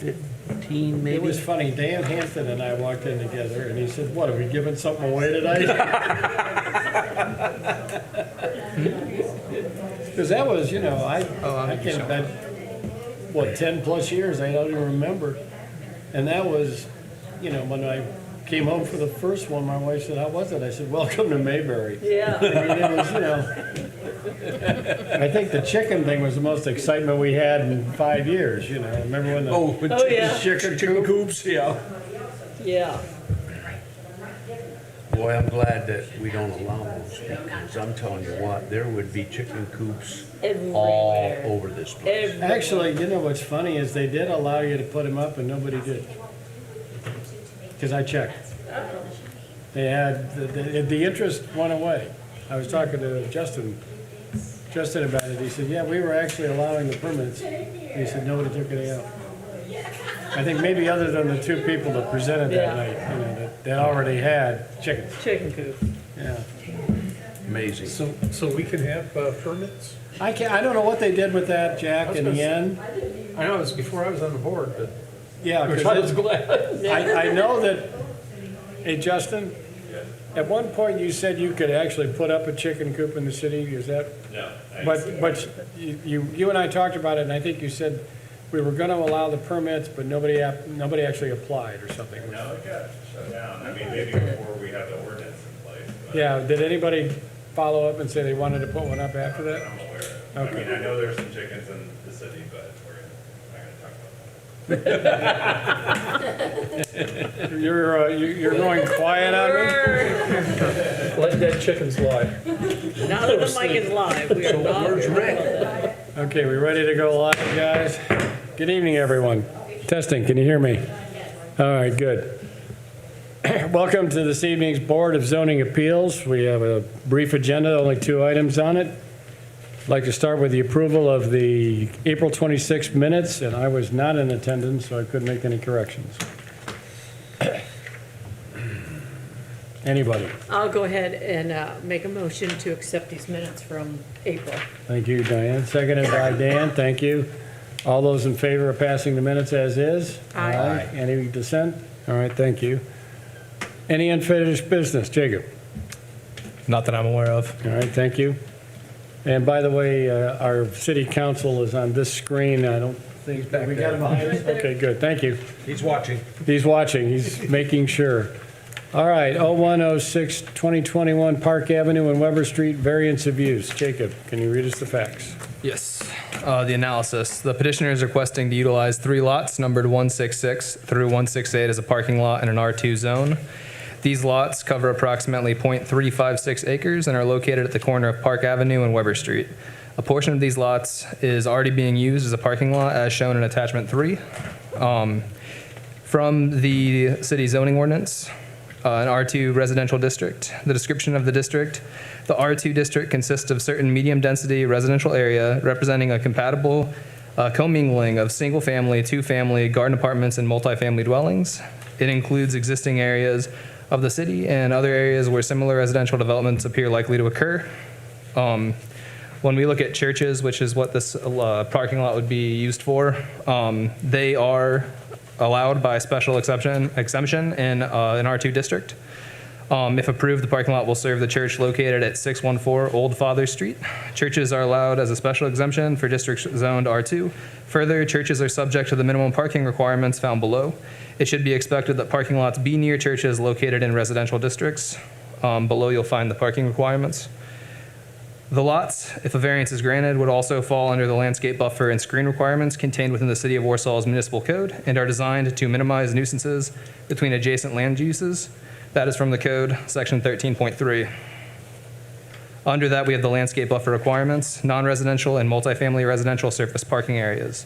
15 maybe? It was funny, Dan Hampton and I walked in together, and he said, "What, are we giving something away tonight?" Because that was, I can't, that, what, 10-plus years, I don't even remember. And that was, when I came home for the first one, my wife said, "How was it?" I said, "Welcome to Mayberry." Yeah. I mean, it was, I think the chicken thing was the most excitement we had in 5 years, Remember when the Oh, yeah. chicken Coops, yeah. Yeah. Boy, I'm glad that we don't allow those, because I'm telling you what, there would be chicken coops all Everywhere. over this place. Everywhere. Actually, what's funny is they did allow you to put them up and nobody did. Because I checked. They had, the interest went away. I was talking to Justin about it. He said, "Yeah, we were actually allowing the permits." He said, "Nobody took any out." I think maybe other than the two people that presented that Yeah. night, that already had chickens. Chicken coop. Yeah. Amazing. So we can have permits? I don't know what they did with that, Jack, in the end. I know, it was before I was on the board, but Yeah, which because I was glad. I know that, hey, Justin, at one point you said you could actually put up a chicken coop in the city, is that? No. But you and I talked about it, and I think you said we were gonna allow the permits, but nobody actually applied or something. No, it got shut down. I mean, maybe before we had the ordinance in place, but Yeah, did anybody follow up and say they wanted to put one up after that? I'm aware of it. I Okay. mean, I know there's some chickens in the city, but we're not gonna talk about You're going quiet on me? Let dead chickens lie. Now that the mic is live, we are not. where's Rick? Okay, we ready to go live, guys? Good evening, everyone. Testing, can you hear me? All right, good. Welcome to this evening's Board of Zoning Appeals. We have a brief agenda, only 2 items on it. I'd like to start with the approval of the April 26 minutes, and I was not in attendance, so I couldn't make any corrections. Anybody? I'll go ahead and make a motion to accept these minutes from April. Thank you, Diane. Seconded by Dan, thank you. All those in favor of passing the minutes as is? Aye. Any dissent? All right, thank you. Any unfinished business? Jacob? Not that I'm aware of. All right, thank you. And by the way, our city council is on this screen. I don't think, back we got him there. behind us? Okay, good, thank you. He's watching. He's watching, he's making sure. All right, 0106-2021 Park Avenue and Weber Street, variance of use. Jacob, can you read us the facts? Yes. The analysis. The petitioner is requesting to utilize 3 lots numbered 166 through 168 as a parking lot in an R2 zone. These lots cover approximately .356 acres and are located at the corner of Park Avenue and Weber Street. A portion of these lots is already being used as a parking lot as shown in attachment 3. From the city zoning ordinance, an R2 residential district. The description of the district. The R2 district consists of certain medium-density residential area representing a compatible commingling of single-family, two-family, garden apartments, and multifamily dwellings. It includes existing areas of the city and other areas where similar residential developments appear likely to occur. When we look at churches, which is what this parking lot would be used for, they are allowed by special exemption in an R2 district. If approved, the parking lot will serve the church located at 614 Old Father Street. Churches are allowed as a special exemption for districts zoned R2. Further, churches are subject to the minimum parking requirements found below. It should be expected that parking lots be near churches located in residential districts. Below, you'll find the parking requirements. The lots, if a variance is granted, would also fall under the landscape buffer and screen requirements contained within the City of Warsaw's municipal code and are designed to minimize nuisances between adjacent land uses. That is from the code, section 13.3. Under that, we have the landscape buffer requirements, non-residential and multifamily residential surface parking areas.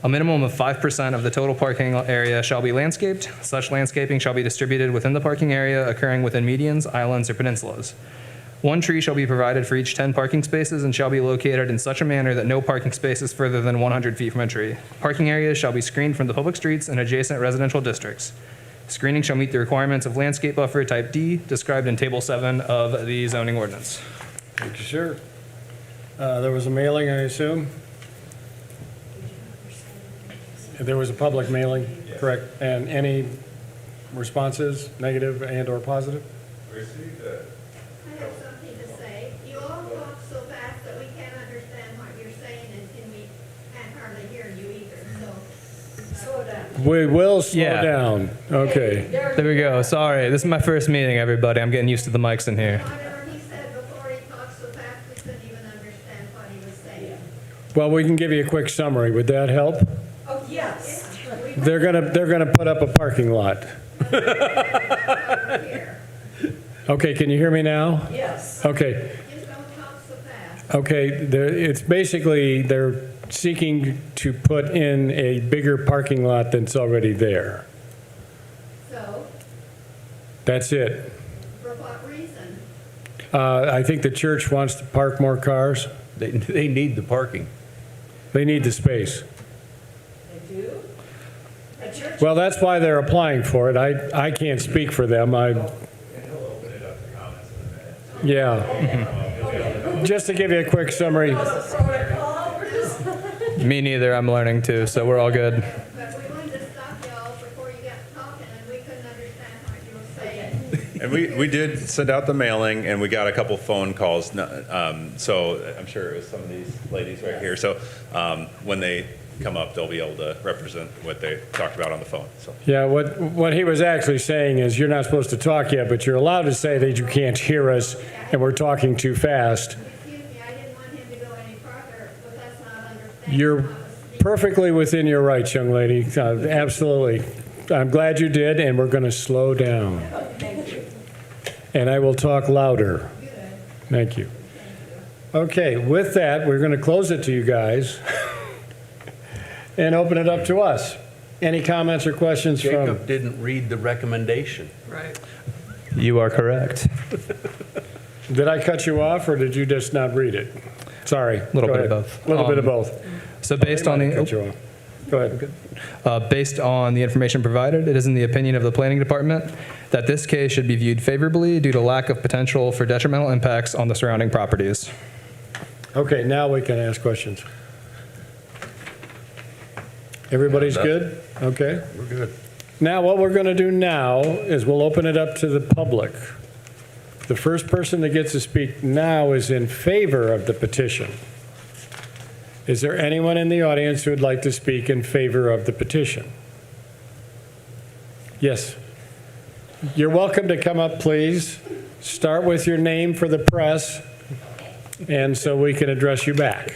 A minimum of 5% of the total parking area shall be landscaped. Such landscaping shall be distributed within the parking area, occurring within medians, islands, or peninsulas. 1 tree shall be provided for each 10 parking spaces and shall be located in such a manner that no parking space is further than 100 feet from a tree. Parking areas shall be screened from the public streets and adjacent residential districts. Screening shall meet the requirements of landscape buffer type D, described in Table 7 of the zoning ordinance. Thank you, sir. There was a mailing, I assume? There was a public mailing, correct? And any responses, negative and/or positive? We received a I have something to say. You all talk so fast that we can't understand what you're saying, and we can't hardly hear you either, so slow down. We will slow Yeah. down. Okay. There we go. Sorry, this is my first meeting, everybody. I'm getting used to the mics in here. Whatever he said before, he talked so fast we couldn't even understand what he was saying. Well, we can give you a quick summary. Would that help? Oh, yes. They're gonna put up a parking lot. Here. Okay, can you hear me now? Yes. Okay. Just don't talk so fast. Okay, it's basically, they're seeking to put in a bigger parking lot than's already there. So, That's it. for what reason? I think the church wants to park more cars. They need the parking. They need the space. They do? The church Well, that's why they're applying for it. I can't speak for them. Yeah. Just to give you a quick summary, Me neither. I'm learning too, so we're all good. But we wanted to stop y'all before you got talking, and we couldn't understand what you were saying. And we did send out the mailing, and we got a couple phone calls. So I'm sure it was some of these ladies right here. So when they come up, they'll be able to represent what they talked about on the phone. So yeah, what he was actually saying is you're not supposed to talk yet, but you're allowed to say that you can't hear us and we're talking too fast. Excuse me, I didn't want him to go any further, but that's not understanding. You're what was being- perfectly within your rights, young lady. Absolutely. I'm glad you did, and we're going to slow down. And I will talk louder. Thank you. Okay, with that, we're going to close it to you guys and open it up to us. Any comments or questions from? Jacob didn't read the recommendation. Right. You are correct. Did I cut you off, or did you just not read it? Sorry. Little Go bit of ahead. both. Little bit of both. So based on They might have the cut you off. Go ahead. Based on the information provided, it is in the opinion of the planning department that this case should be viewed favorably due to lack of potential for detrimental impacts on the surrounding properties. Okay, now we can ask questions. Everybody's good? Okay. We're good. Now, what we're going to do now is we'll open it up to the public. The first person that gets to speak now is in favor of the petition. Is there anyone in the audience who would like to speak in favor of the petition? Yes. You're welcome to come up, please. Start with your name for the press, and so we can address you back.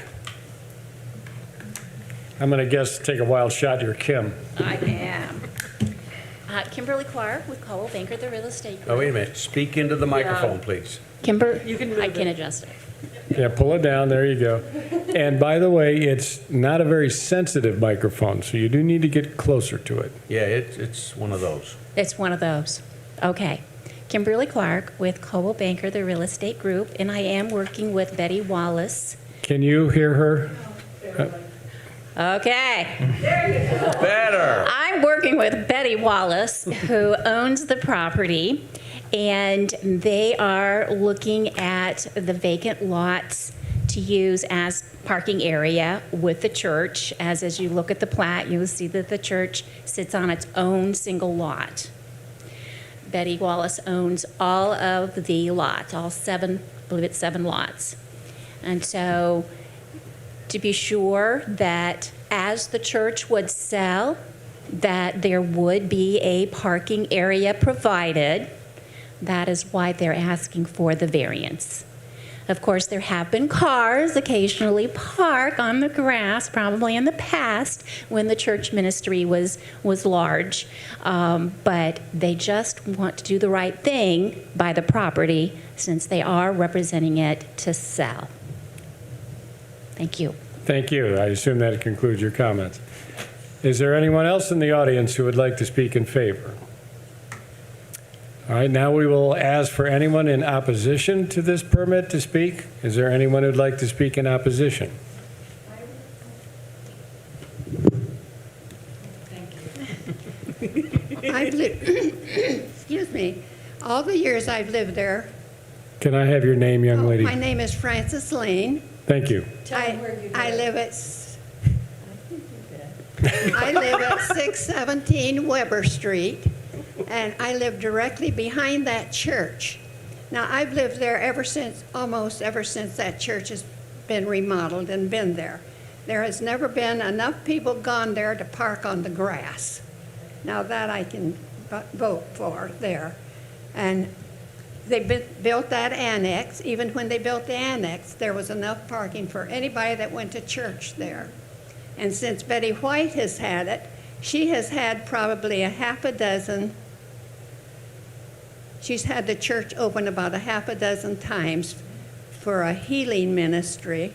I'm going to guess, take a wild shot, you're Kim. I am. Kimberly Clark with Coldwell Banker, the real estate group. Oh, wait a minute. Speak into the microphone, please. Kimber, You can move I can it. adjust it. Yeah, pull it down, there you go. And by the way, it's not a very sensitive microphone, so you do need to get closer to it. Yeah, it's one of those. It's one of those. Okay. Kimberly Clark with Coldwell Banker, the real estate group, and I am working with Betty Wallace. Can you hear her? Okay. Better. I'm working with Betty Wallace, who owns the property, and they are looking at the vacant lots to use as parking area with the church. As you look at the plat, you will see that the church sits on its own single lot. Betty Wallace owns all of the lots, all seven, I believe it's 7 lots. And so to be sure that as the church would sell, that there would be a parking area provided. That is why they're asking for the variance. Of course, there have been cars occasionally park on the grass, probably in the past when the church ministry was large. But they just want to do the right thing by the property since they are representing it to sell. Thank you. Thank you. I assume that concludes your comments. Is there anyone else in the audience who would like to speak in favor? All right, now we will ask for anyone in opposition to this permit to speak. Is there anyone who'd like to speak in opposition? I've lived, excuse me, all the years I've lived there. Can I have your name, young lady? My name is Frances Lane. Thank you. I live at I live at 617 Weber Street, and I live directly behind that church. Now, I've lived there almost ever since that church has been remodeled and been there. There has never been enough people gone there to park on the grass. Now, that I can vote for there. And they built that annex. Even when they built the annex, there was enough parking for anybody that went to church there. And since Betty White has had it, she has had probably a half a dozen. She's had the church open about a half a dozen times for a healing ministry.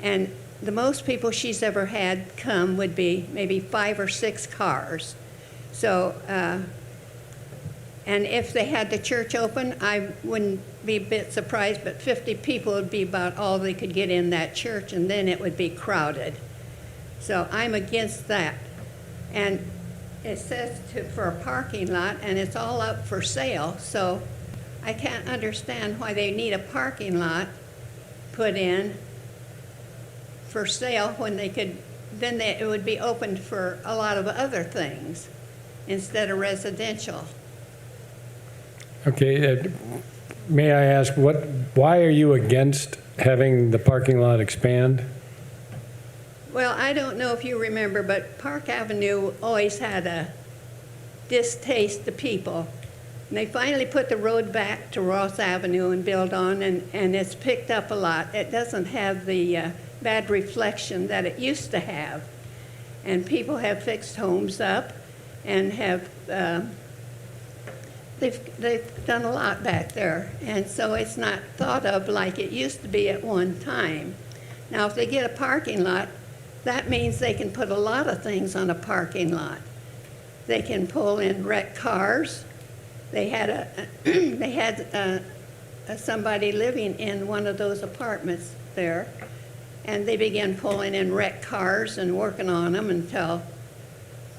And the most people she's ever had come would be maybe 5 or 6 cars. So, and if they had the church open, I wouldn't be a bit surprised, but 50 people would be about all they could get in that church, and then it would be crowded. So I'm against that. And it says for a parking lot, and it's all up for sale, so I can't understand why they need a parking lot put in for sale when they could, then it would be open for a lot of other things instead of residential. Okay, may I ask, why are you against having the parking lot expand? Well, I don't know if you remember, but Park Avenue always had a distaste to people. And they finally put the road back to Ross Avenue and built on, and it's picked up a lot. It doesn't have the bad reflection that it used to have. And people have fixed homes up and have, they've done a lot back there. And so it's not thought of like it used to be at one time. Now, if they get a parking lot, that means they can put a lot of things on a parking lot. They can pull in wrecked cars. They had somebody living in one of those apartments there, and they began pulling in wrecked cars and working on them until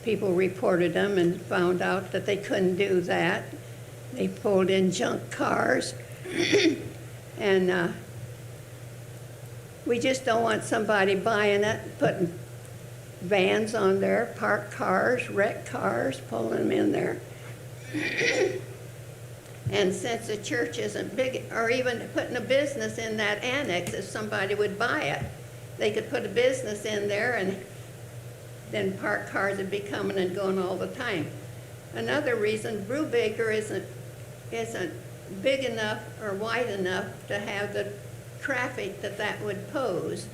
people reported them and found out that they couldn't do that. They pulled in junk cars, and we just don't want somebody buying it, putting vans on there, parked cars, wrecked cars, pulling them in there. And since the church isn't big, or even putting a business in that annex, if somebody would buy it, they could put a business in there, and then parked cars would be coming and going all the time. Another reason, Brubaker isn't big enough or wide enough to have the traffic that would pose.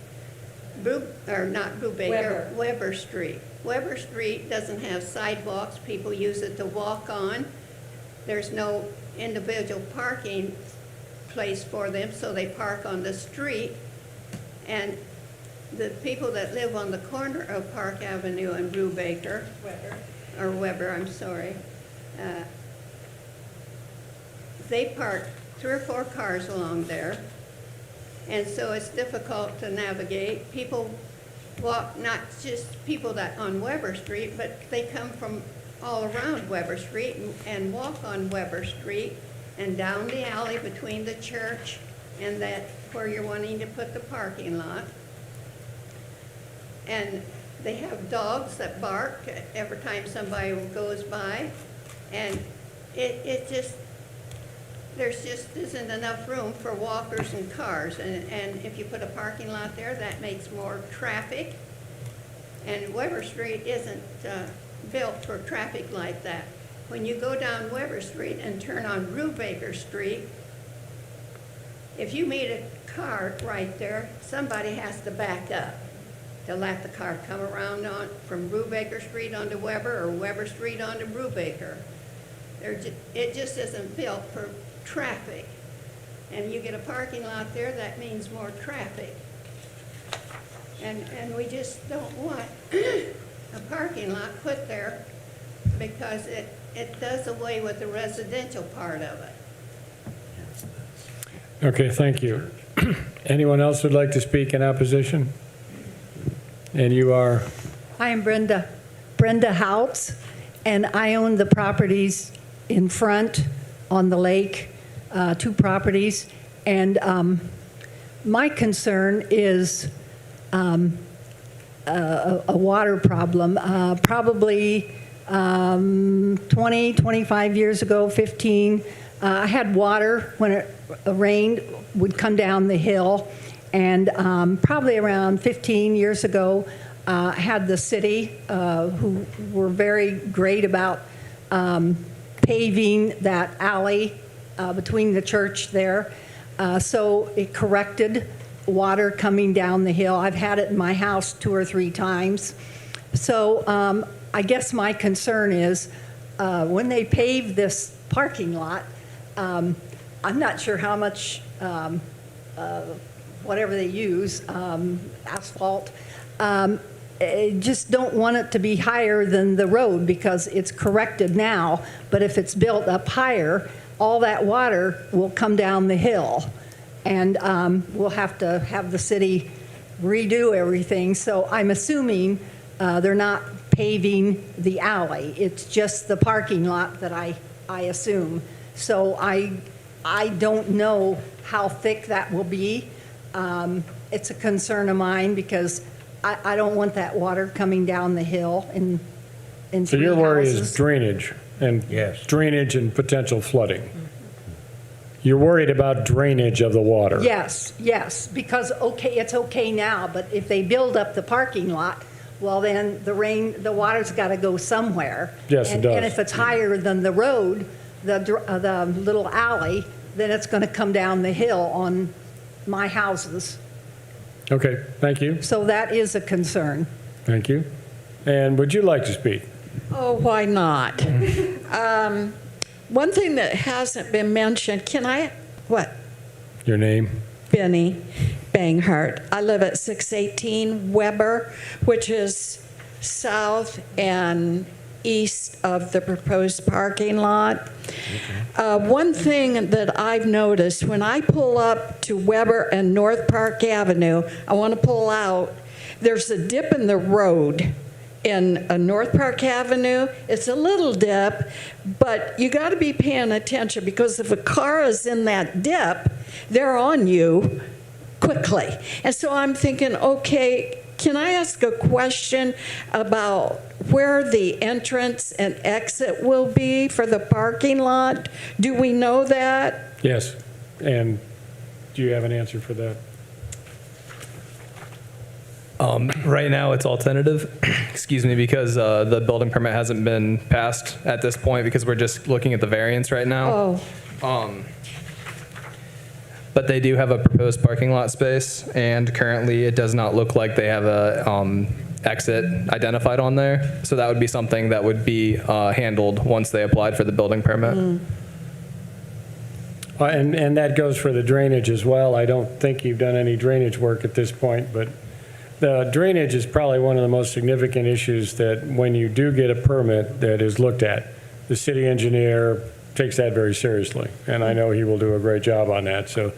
Weber Street. Weber Street doesn't have sidewalks. People use it to walk on. There's no individual parking place for them, so they park on the street. And the people that live on the corner of Park Avenue and Weber, they park 3 or 4 cars along there. And so it's difficult to navigate. People walk, not just people that on Weber Street, but they come from all around Weber Street and walk on Weber Street and down the alley between the church and that where you're wanting to put the parking lot. And they have dogs that bark every time somebody goes by. And there's just isn't enough room for walkers and cars. And if you put a parking lot there, that makes more traffic. And Weber Street isn't built for traffic like that. When you go down Weber Street and turn on Brubaker Street, if you meet a car right there, somebody has to back up to let the car come around from Brubaker Street onto Weber or Weber Street onto Brubaker. It just isn't built for traffic. And you get a parking lot there, that means more traffic. And we just don't want a parking lot put there because it does away with the residential part of it. Okay, thank you. Anyone else would like to speak in opposition? And you are? I am Brenda Houts, and I own the properties in front on the lake, 2 properties. And my concern is a water problem. Probably 20, 25 years ago, 15, I had water when it rained, would come down the hill. And probably around 15 years ago, I had the city, who were very great about paving that alley between the church there. So it corrected water coming down the hill. I've had it in my house 2 or 3 times. So I guess my concern is when they pave this parking lot, I'm not sure how much, whatever they use, asphalt, I just don't want it to be higher than the road because it's corrected now, but if it's built up higher, all that water will come down the hill. And we'll have to have the city redo everything. So I'm assuming they're not paving the alley. It's just the parking lot that I assume. So I don't know how thick that will be. It's a concern of mine because I don't want that water coming down the hill in So 3 your worry houses. is drainage and Yes. drainage and potential flooding. You're worried about drainage of the water. Yes, yes, because, okay, it's okay now, but if they build up the parking lot, well, then the water's got to go somewhere. Yes, it And does. if it's higher than the road, the little alley, then it's going to come down the hill on my houses. Okay, thank you, So that is a concern. thank you. And would you like to speak? Oh, why not? One thing that hasn't been mentioned, what? Your name? Benny Banghart. I live at 618 Weber, which is south and east of the proposed parking lot. One thing that I've noticed, when I pull up to Weber and North Park Avenue, I want to pull out, there's a dip in the road in North Park Avenue. It's a little dip, but you got to be paying attention because if a car is in that dip, they're on you quickly. And so I'm thinking, okay, can I ask a question about where the entrance and exit will be for the parking lot? Do we know that? Yes, and do you have an answer for that? Right now, it's all tentative, excuse me, because the building permit hasn't been passed at this point because we're just looking at the variance right now. Oh, But they do have a proposed parking lot space, and currently it does not look like they have a exit identified on there. So that would be something that would be handled once they applied for the building permit. And that goes for the drainage as well. I don't think you've done any drainage work at this point, but the drainage is probably one of the most significant issues that when you do get a permit that is looked at, the city engineer takes that very seriously, and I know he will do a great job on that. So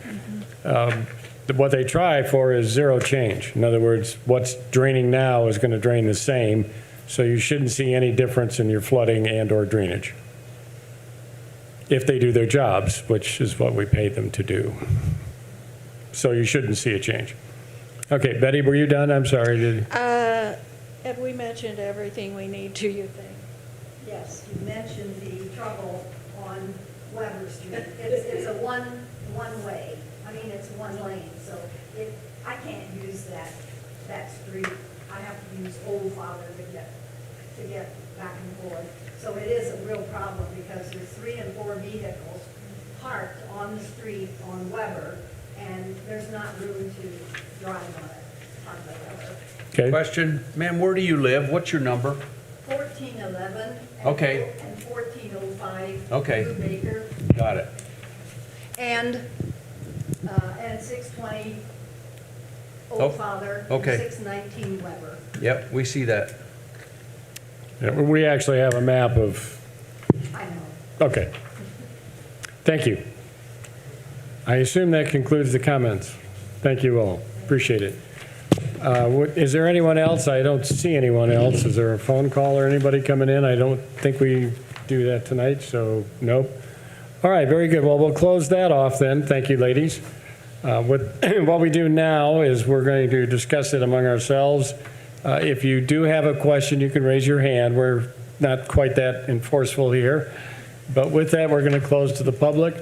what they try for is zero change. In other words, what's draining now is going to drain the same, so you shouldn't see any difference in your flooding and or drainage if they do their jobs, which is what we pay them to do. So you shouldn't see a change. Okay, Betty, were you done? I'm sorry. have we mentioned everything we need to, you think? Yes, you mentioned the trouble on Weber Street. It's a one-way. I mean, it's one lane, so I can't use that street. I have to use Old Father to get back and forth. So it is a real problem because there's 3 and 4 vehicles parked on the street on Weber, and there's not room to drive on it, on the Weber. Okay. Question, ma'am, where do you live? What's your number? 1411. Okay. And 1405. Okay. Blue Baker. Got it. And 620 Oh, Old Father. and okay. 619 Weber. Yep, we see that. Yeah, we actually have a map of, I know. okay. Thank you. I assume that concludes the comments. Thank you all. Appreciate it. Is there anyone else? I don't see anyone else. Is there a phone call or anybody coming in? I don't think we do that tonight, so nope. All right, very good. Well, we'll close that off then. Thank you, ladies. What we do now is we're going to discuss it among ourselves If you do have a question, you can raise your hand. We're not quite that enforceful here. But with that, we're going to close to the public.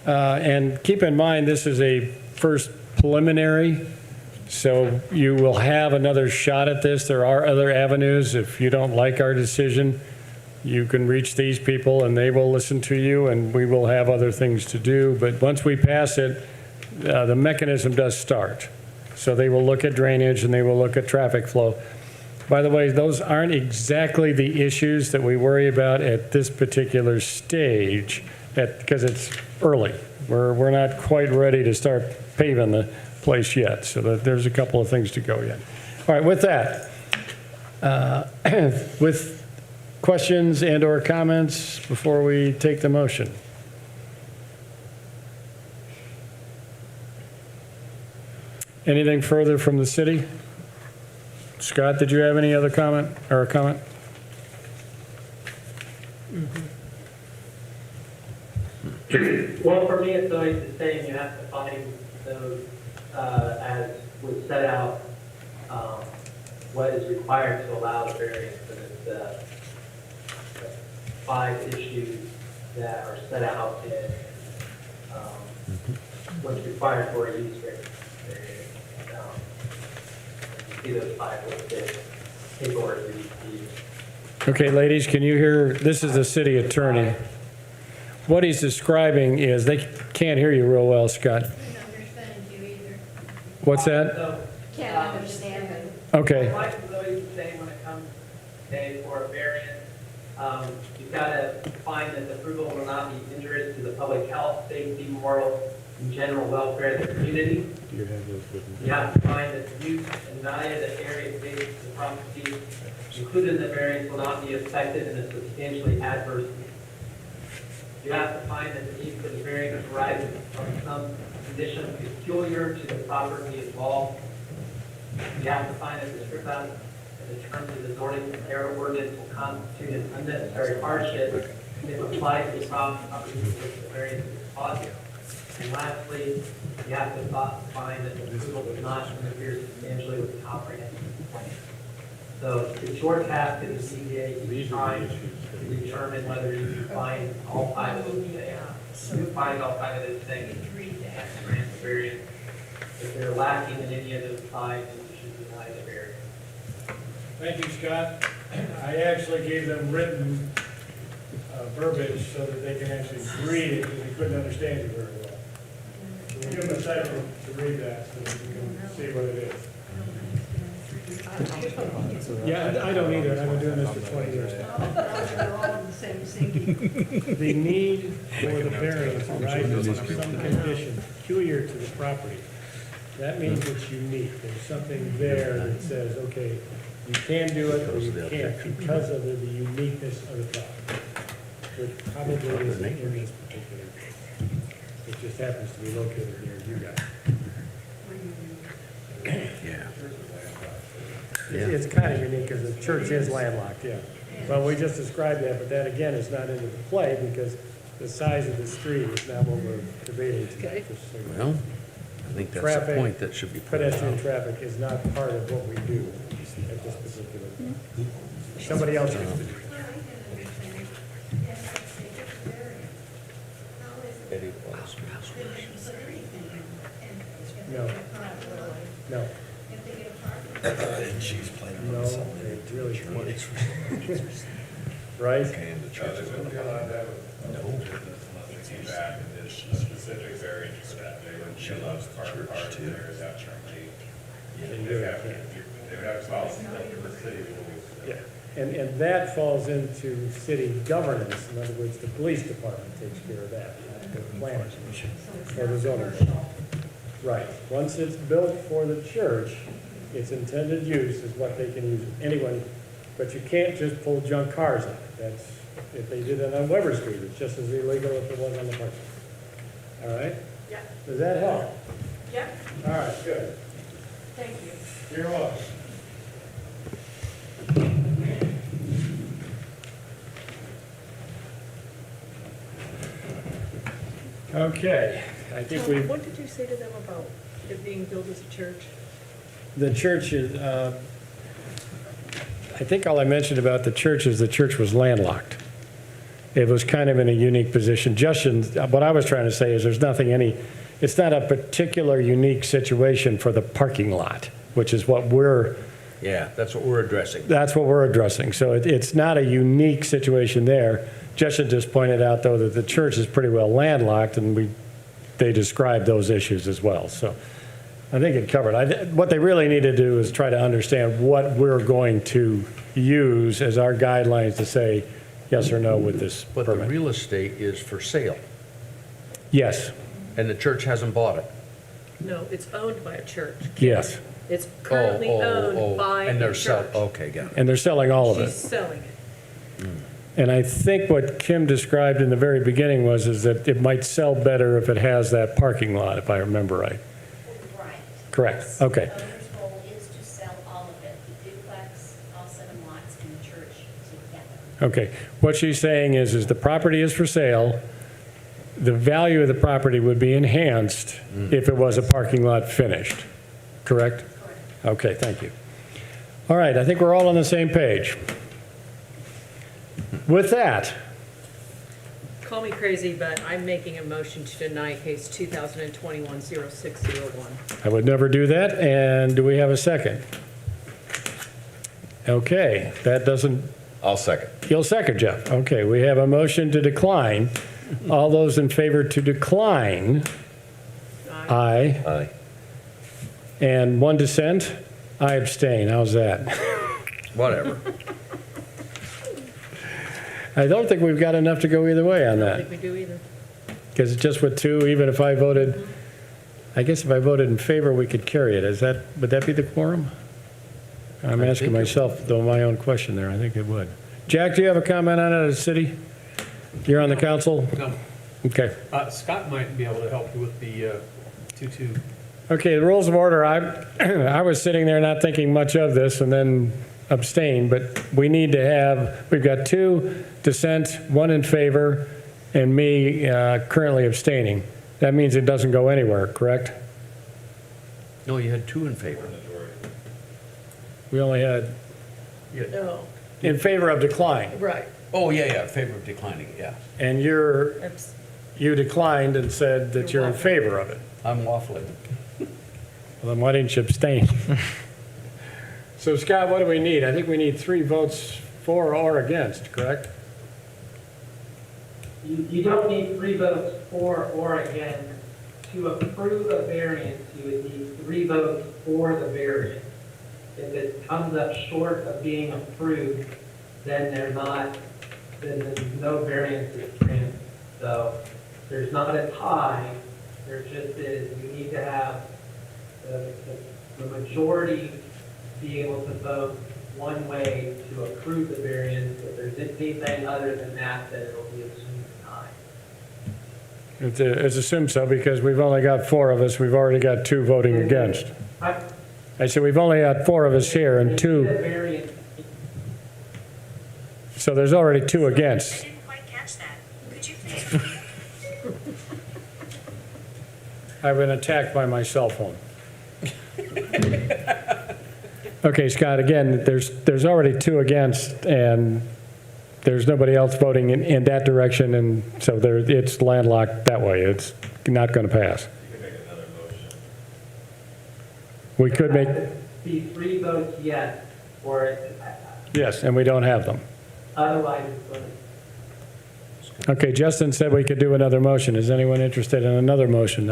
And keep in mind, this is a first preliminary, so you will have another shot at this. There are other avenues. If you don't like our decision, you can reach these people and they will listen to you, and we will have other things to do. But once we pass it, the mechanism does start. So they will look at drainage and they will look at traffic flow. By the way, those aren't exactly the issues that we worry about at this particular stage, because it's early. We're not quite ready to start paving the place yet, so there's a couple of things to go yet. All right, with that, with questions and/or comments before we take the motion? Anything further from the city? Scott, did you have any other comment or a comment? Well, for me, it's always the same. You have to find those, as was set out, what is required to allow the variance. And it's the 5 issues that are set out in what's required for a use variance. You see those 5 listed, paperwork you need. Okay, ladies, can you hear? This is the city attorney. What he's describing is, they can't hear you real well, Scott. What's that? So, Can't understand it. Okay. My wife is always the same when it comes today for a variance. You've got to find that the approval will not be injurious to the public health, safety, moral, and general welfare of the community. You have to find that the use and value of the area adjacent to the property included in the variance will not be affected in a substantially adverse way. You have to find that the need for the variance arises from some condition peculiar to the property involved. You have to find that the strip out in the terms of the zoning area ordinance will constitute an unnecessary hardship if applied to the property to which the variance is caused. And lastly, you have to find that the approval does not interfere substantially with the comprehensive plan. So the short task of the CBA is trying to determine whether you can find all 5 of those things. You find all 5 of those things and grant the variance. If they're lacking in any of those 5, then you should deny the variance. Thank you, Scott. I actually gave them written verbiage so that they can actually read it, because they couldn't understand you very well. So we'll give them a second to read that so that you can see what it is. Yeah, I don't either, and I've been doing this for 20 years now. The need for the variance arises from some condition peculiar to the property. That means it's unique. There's something there that says, okay, you can do it or you can't because of the uniqueness of the property. Which probably isn't in this particular case. It just happens to be located near you guys. Yeah. It's kind of unique because the church is landlocked, yeah. Well, we just described that, but that again is not into the play because the size of the street is not what we're debating tonight. Just so you know. Well, I think that's the Traffic, point that should be put out. Pedestrian traffic is not part of what we do at this particular time. Somebody else used to do it. No. No. She's playing No, on it something. really can't. Right? And the church is gonna Specific variance for that, they would show up part of the area that currently. They would have to file the city rules. Yeah, and that falls into city governance. In other words, the police department takes care of that, not the planning commission or the zoning board. Right, once it's built for the church, its intended use is what they can use. Anyone, but you can't just pull junk cars out. That's, if they did it on Weber Street, it's just as illegal if it was on the park. All right? Yeah. Does that help? Yeah, All right, good. thank you. You're welcome. Okay, I think Tom, we, what did you say to them about it being billed as a church? the church is, I think all I mentioned about the church is the church was landlocked. It was kind of in a unique position. Justin, what I was trying to say is there's nothing it's not a particular unique situation for the parking lot, which is what Yeah, that's what we're addressing. that's what we're addressing. So it's not a unique situation there. Justin just pointed out, though, that the church is pretty well landlocked, and they described those issues as well. So I think it covered. What they really need to do is try to understand what we're going to use as our guidelines to say yes or no with this But the permit. real estate is for sale, Yes, and the church hasn't bought it. No, it's owned by a church. yes. It's currently owned by And a they're church. okay, got it. And they're selling all of She's it. selling it. And I think what Kim described in the very beginning is that it might sell better if it has that parking lot, if I remember right. Right. Correct, Yes. okay. The owner's goal is to sell all of it, the duplex, all 7 lots, and the church together. Okay, what she's saying is the property is for sale. The value of the property would be enhanced if it was a parking lot finished, correct? Correct. Okay, thank you. All right, I think we're all on the same page. With that, Call me crazy, but I'm making a motion to deny case 2021-0601. I would never do that, and do we have a second? Okay, that doesn't, I'll second. you'll second, Jeff. Okay, we have a motion to decline. All those in favor to decline? Aye. Aye. And one dissent? I abstain. How's that? Whatever. I don't think we've got enough to go either way on I don't that. think we do either. Because it's just with two, even if I voted, I guess if I voted in favor, we could carry it. Would that be the quorum? I'm asking myself, though, my own question there. I think it would. Jack, do you have a comment on it as a city? You're on the council? No. Okay. Scott might be able to help you with the 2-2. Okay, the rules of order, I was sitting there not thinking much of this and then abstained, but we've got 2 dissent, 1 in favor, and me currently abstaining. That means it doesn't go anywhere, correct? No, you had 2 in favor. We only had No, in favor of decline, right. Oh, yeah, favor of declining, yeah. and you declined and said that you're in favor of it. I'm waffling. Well, then why didn't you abstain? So Scott, what do we need? I think we need 3 votes for or against, correct? You don't need 3 votes for or against. To approve a variance, you would need 3 votes for the variance. If it comes up short of being approved, then there's no variance is granted. So there's not a tie, there just is, you need to have the majority be able to vote one way to approve the variance. If there's anything other than that, then it'll be assumed denied. It's assumed so because we've only got 4 of us. We've already got 2 voting against. I said we've only got 4 of us here and 2, The variance, so there's already 2 against. Didn't quite catch that. Could you please repeat? I've been attacked by my cell phone. Okay, Scott, again, there's already 2 against, and there's nobody else voting in that direction, and so it's landlocked that way. It's not going to pass. You can make another motion. We could make, be 3 votes yes, or it to pass. yes, and we don't have them. Otherwise, it's going to Okay, Justin said we could do another motion. Is anyone interested in another motion?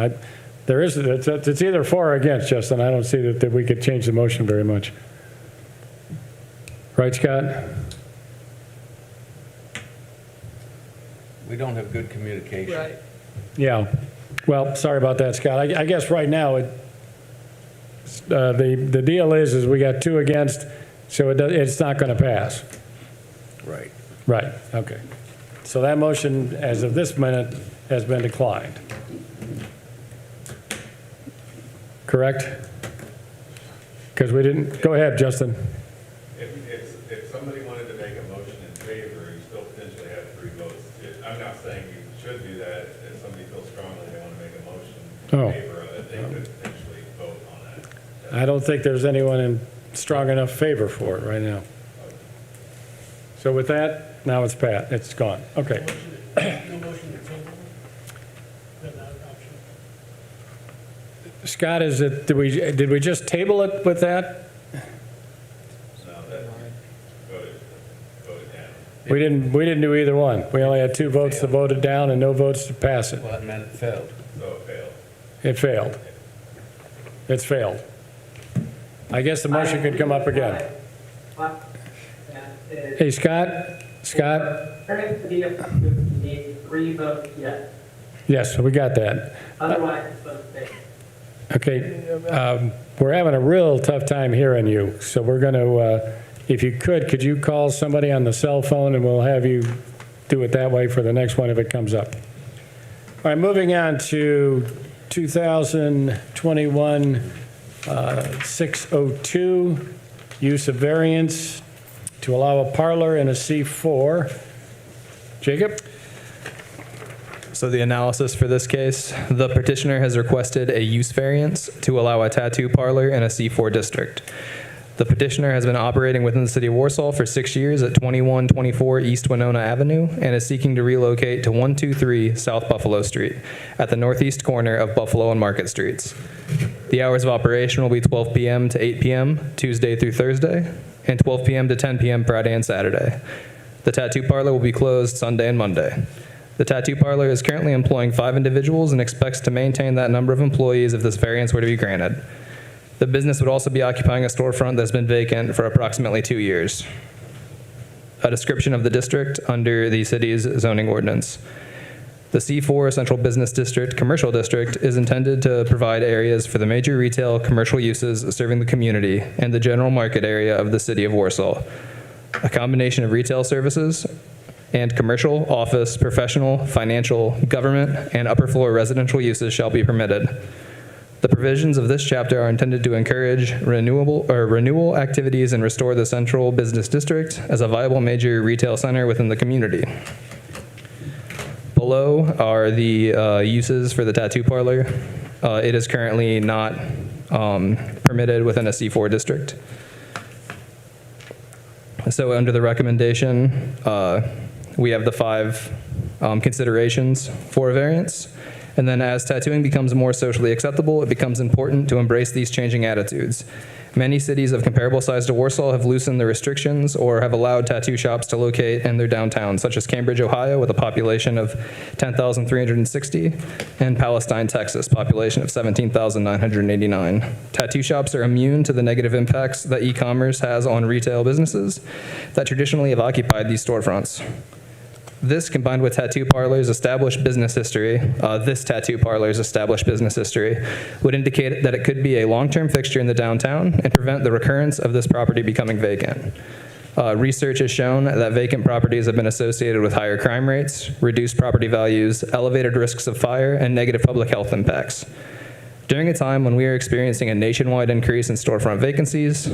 It's either for or against, Justin. I don't see that we could change the motion very much. Right, Scott? We don't have good communication. Right. Yeah. Well, sorry about that, Scott. I guess right now, the deal is we got 2 against, so it's not going to pass. Right. Right, okay. So that motion, as of this minute, has been declined. Correct? Because we didn't, go ahead, Justin. If somebody wanted to make a motion in favor, you still potentially have 3 votes. I'm not saying you should do that. If somebody feels strongly they want to make a motion Oh. in favor of it, they could potentially vote on that. I don't think there's anyone in strong enough favor for it right now. So with that, now it's Pat, it's gone. Okay. Scott, is it, did we just table it with that? We didn't do either one. We only had 2 votes to vote it down and no votes to pass it. Well, that meant it failed. It failed. It's failed. I guess the motion could come up again. Hey, Scott? Need 3 votes yes. Yes, we got that. Otherwise, it's supposed to fail. Okay, we're having a real tough time hearing you, so we're going to, if you could you call somebody on the cell phone, and we'll have you do it that way for the next one if it comes up. All right, moving on to 2021 602, use of variance to allow a parlor in a C4. Jacob? So the analysis for this case, the petitioner has requested a use variance to allow a tattoo parlor in a C4 district. The petitioner has been operating within the city of Warsaw for 6 years at 2124 East Winona Avenue and is seeking to relocate to 123 South Buffalo Street at the northeast corner of Buffalo and Market Streets. The hours of operation will be 12 p.m. to 8 p.m. Tuesday through Thursday and 12 p.m. to 10 p.m. Friday and Saturday. The tattoo parlor will be closed Sunday and Monday. The tattoo parlor is currently employing 5 individuals and expects to maintain that number of employees if this variance were to be granted. The business would also be occupying a storefront that's been vacant for approximately 2 years. A description of the district under the city's zoning ordinance. The C4 Central Business District Commercial District is intended to provide areas for the major retail commercial uses serving the community and the general market area of the city of Warsaw. A combination of retail services and commercial, office, professional, financial, government, and upper floor residential uses shall be permitted. The provisions of this chapter are intended to encourage renewal activities and restore the central business district as a viable major retail center within the community. Below are the uses for the tattoo parlor. It is currently not permitted within a C4 district. So under the recommendation, we have the 5 considerations for a variance. And then as tattooing becomes more socially acceptable, it becomes important to embrace these changing attitudes. Many cities of comparable size to Warsaw have loosened the restrictions or have allowed tattoo shops to locate in their downtown, such as Cambridge, Ohio, with a population of 10,360, and Palestine, Texas, population of 17,989. Tattoo shops are immune to the negative impacts that e-commerce has on retail businesses that traditionally have occupied these storefronts. This, combined with tattoo parlors' established business history, this tattoo parlor's established business history, would indicate that it could be a long-term fixture in the downtown and prevent the recurrence of this property becoming vacant. Research has shown that vacant properties have been associated with higher crime rates, reduced property values, elevated risks of fire, and negative public health impacts. During a time when we are experiencing a nationwide increase in storefront vacancies,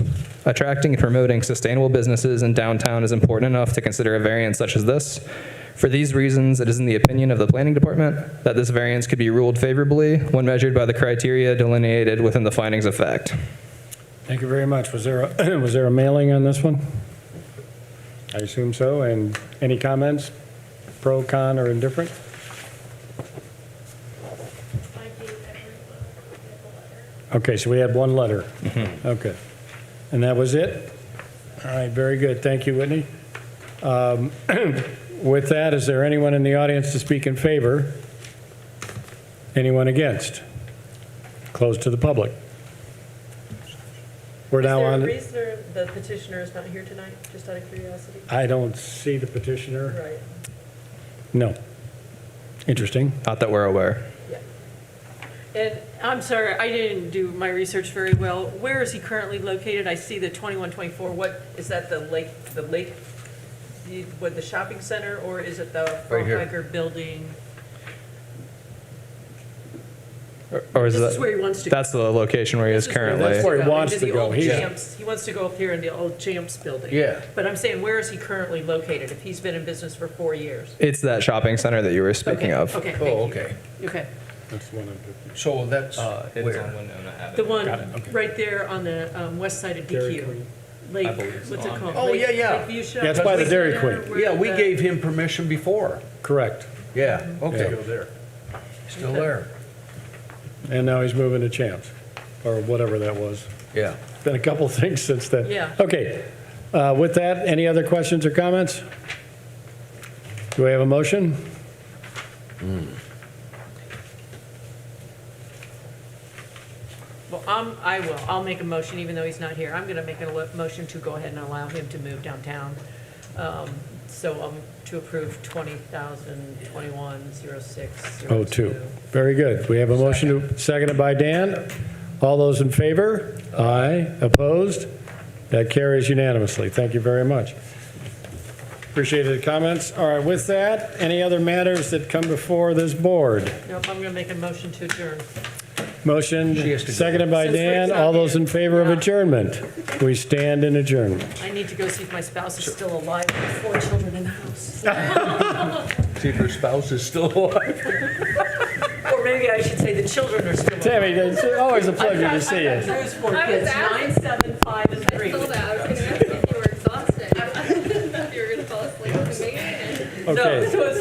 attracting and promoting sustainable businesses in downtown is important enough to consider a variance such as this. For these reasons, it is in the opinion of the planning department that this variance could be ruled favorably when measured by the criteria delineated within the findings of fact. Thank you very much. Was there a mailing on this one? I assume so. And any comments? Pro, con, or indifferent? Okay, so we had 1 letter. Okay. And that was it? All right, very good. Thank you, Whitney. With that, is there anyone in the audience to speak in favor? Anyone against? Closed to the public. We're now on. Is there a reason the petitioner is not here tonight, just out of curiosity? I don't see the petitioner. Right. No. Interesting. Not that we're aware. Yeah. And I'm sorry, I didn't do my research very well. Where is he currently located? I see the 2124. What, is that the lake, the shopping center, or is it the Right here. Hiker building? Or is This is that, where he wants to go. that's the location where he is This where currently. That's where he Into wants the to go. old He's- Champs. He wants to go up here in the old Champs building. Yeah. But I'm saying, where is he currently located if he's been in business for 4 years? It's that shopping center that you were speaking of. Okay, thank Oh, you. okay. Okay. That's one of the. So that's It's where? on Winona Avenue. The one Got it, okay. right there on the west side of Dairy DQ. Queen. Lake, I believe so. what's it called? Oh, Lake- yeah, yeah. Lakeview Shop? Yeah, it's by the Dairy Center, Queen. where Yeah, we the- gave him permission before. Correct. Yeah, okay. Go there. Still there. And now he's moving to Champs, or whatever that was. Yeah. Been a couple things since then. Yeah. Okay, with that, any other questions or comments? Do we have a motion? Well, I will. I'll make a motion, even though he's not here. I'm going to make a motion to go ahead and allow him to move downtown. So to approve 20,021-06-02. 02. Very good. We have a motion seconded by Dan. All those in favor? Aye. Opposed? That carries unanimously. Thank you very much. Appreciated the comments. All right, with that, any other matters that come before this board? Nope, I'm going to make a motion to adjourn. Motion She has to go. seconded by Since Rick's Dan. not All those here. in favor of Yeah. adjournment? We stand in adjournment. I need to go see if my spouse is still alive with 4 children in the house. See if her spouse is still alive. Or maybe I should say the children are still alive. Tammy, it's always a pleasure to see I've you. got news for I was kids, asking- 9, 7, 5, and 3. I was gonna ask if you were exhausted. If you were gonna fall asleep with me. No, Okay. so it's